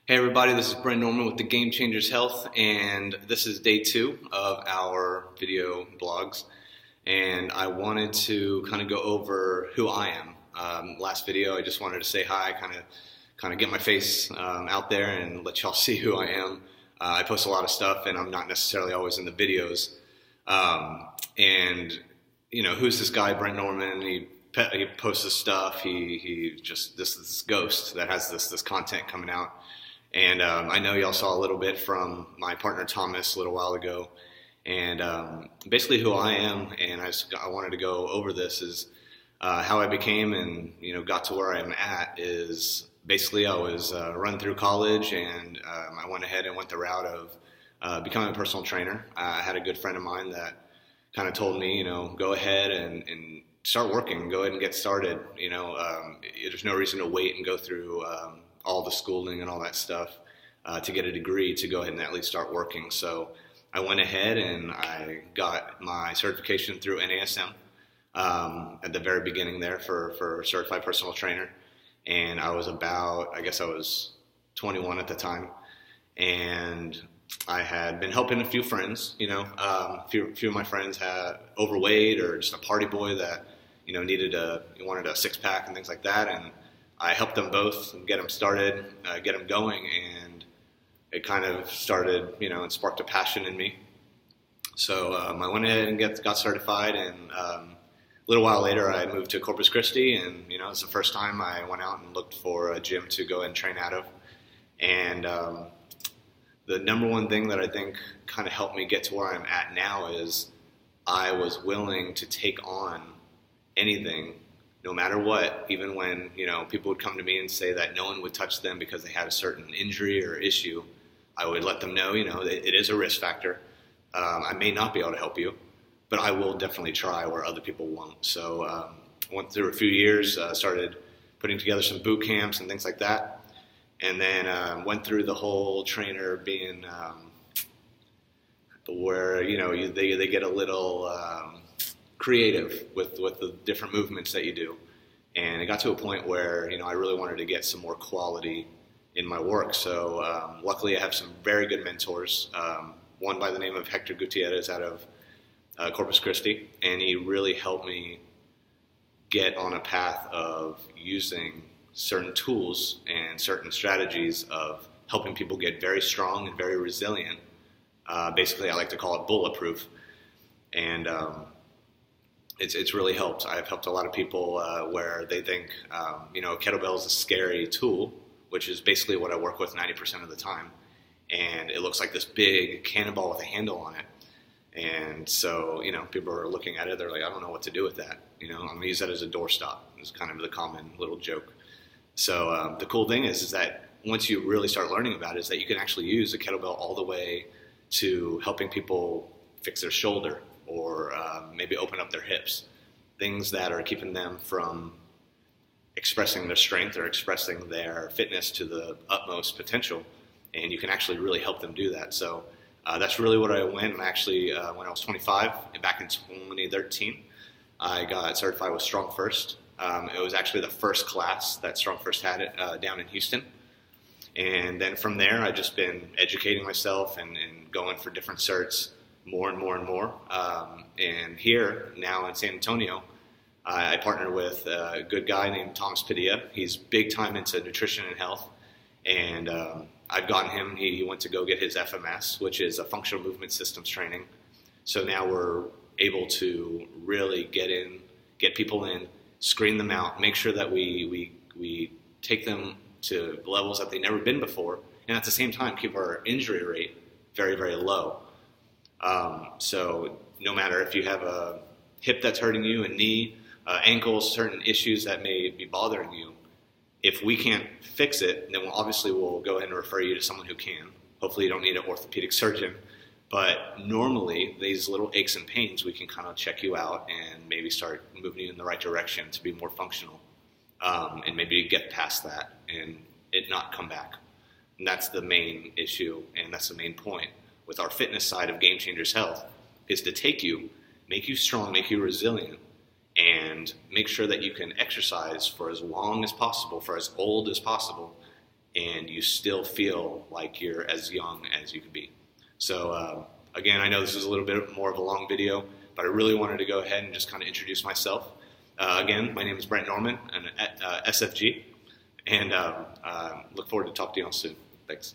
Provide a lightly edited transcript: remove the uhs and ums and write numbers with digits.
Hey everybody, this is Brent Norman with the Game Changers Health, and this is day 2 of our video blogs. And I wanted to kind of go over who I am. Last video, I just wanted to say hi, kind of get my face out there and let y'all see who I am. I post a lot of stuff, and I'm not necessarily always in the videos. And who's this guy, Brent Norman? He posts this stuff. He just this ghost that has this content coming out. And I know y'all saw a little bit from my partner Thomas a little while ago. And basically who I am, and I wanted to go over this, is how I became and got to where I am at is basically I was run through college, and I went ahead and went the route of becoming a personal trainer. I had a good friend of mine that kind of told me, go ahead and start working, go ahead and get started. There's no reason to wait and go through all the schooling and all that stuff to get a degree to go ahead and at least start working. So I went ahead and I got my certification through NASM at the very beginning there for certified personal trainer. And I was I was 21 at the time. And I had been helping a few friends, a few of my friends had overweight or just a party boy that, wanted a six pack and things like that. And I helped them both get them started, get them going, and it kind of started, and sparked a passion in me. So I went ahead and got certified, and a little while later I moved to Corpus Christi, and it was the first time I went out and looked for a gym to go ahead and train out of. And the number one thing that I think kind of helped me get to where I'm at now is I was willing to take on anything, no matter what, even when, people would come to me and say that no one would touch them because they had a certain injury or issue. I would let them know, it is a risk factor. I may not be able to help you, but I will definitely try where other people won't. So I went through a few years, started putting together some boot camps and things like that. And then went through the whole trainer being where, they get a little creative with the different movements that you do. And it got to a point where, I really wanted to get some more quality in my work. So luckily I have some very good mentors. One by the name of Hector Gutierrez out of Corpus Christi. And he really helped me get on a path of using certain tools and certain strategies of helping people get very strong and very resilient. Basically, I like to call it bulletproof. And it's really helped. I've helped a lot of people where they think, a kettlebell is a scary tool, which is basically what I work with 90% of the time. And it looks like this big cannonball with a handle on it. And so, people are looking at it, they're like, I don't know what to do with that. I'm going to use that as a doorstop. It's kind of the common little joke. So the cool thing is that once you really start learning about it, is that you can actually use a kettlebell all the way to helping people fix their shoulder or maybe open up their hips, things that are keeping them from expressing their strength or expressing their fitness to the utmost potential. And you can actually really help them do that. So that's really what I went. And actually, when I was 25, back in 2013, I got certified with Strong First. It was actually the first class that Strong First had down in Houston. And then from there, I've just been educating myself and going for different certs more and more and more. And here, now in San Antonio, I partnered with a good guy named Thomas Padilla. He's big time into nutrition and health. And I've gotten him, he went to go get his FMS, which is a functional movement systems training. So now we're able to really get people in, screen them out, make sure that we take them to levels that they've never been before, and at the same time keep our injury rate very, very low. So no matter if you have a hip that's hurting you, a knee, ankles, certain issues that may be bothering you, if we can't fix it, then we'll go ahead and refer you to someone who can. Hopefully you don't need an orthopedic surgeon. But normally, these little aches and pains, we can kind of check you out and maybe start moving you in the right direction to be more functional. And maybe get past that and it not come back. And that's the main issue, and that's the main point with our fitness side of Game Changers Health, is to take you, make you strong, make you resilient, and make sure that you can exercise for as long as possible, for as old as possible, and you still feel like you're as young as you can be. So again, I know this is a little bit more of a long video, but I really wanted to go ahead and just kind of introduce myself. Again, my name is Brent Norman, and SFG, and look forward to talking to you all soon. Thanks.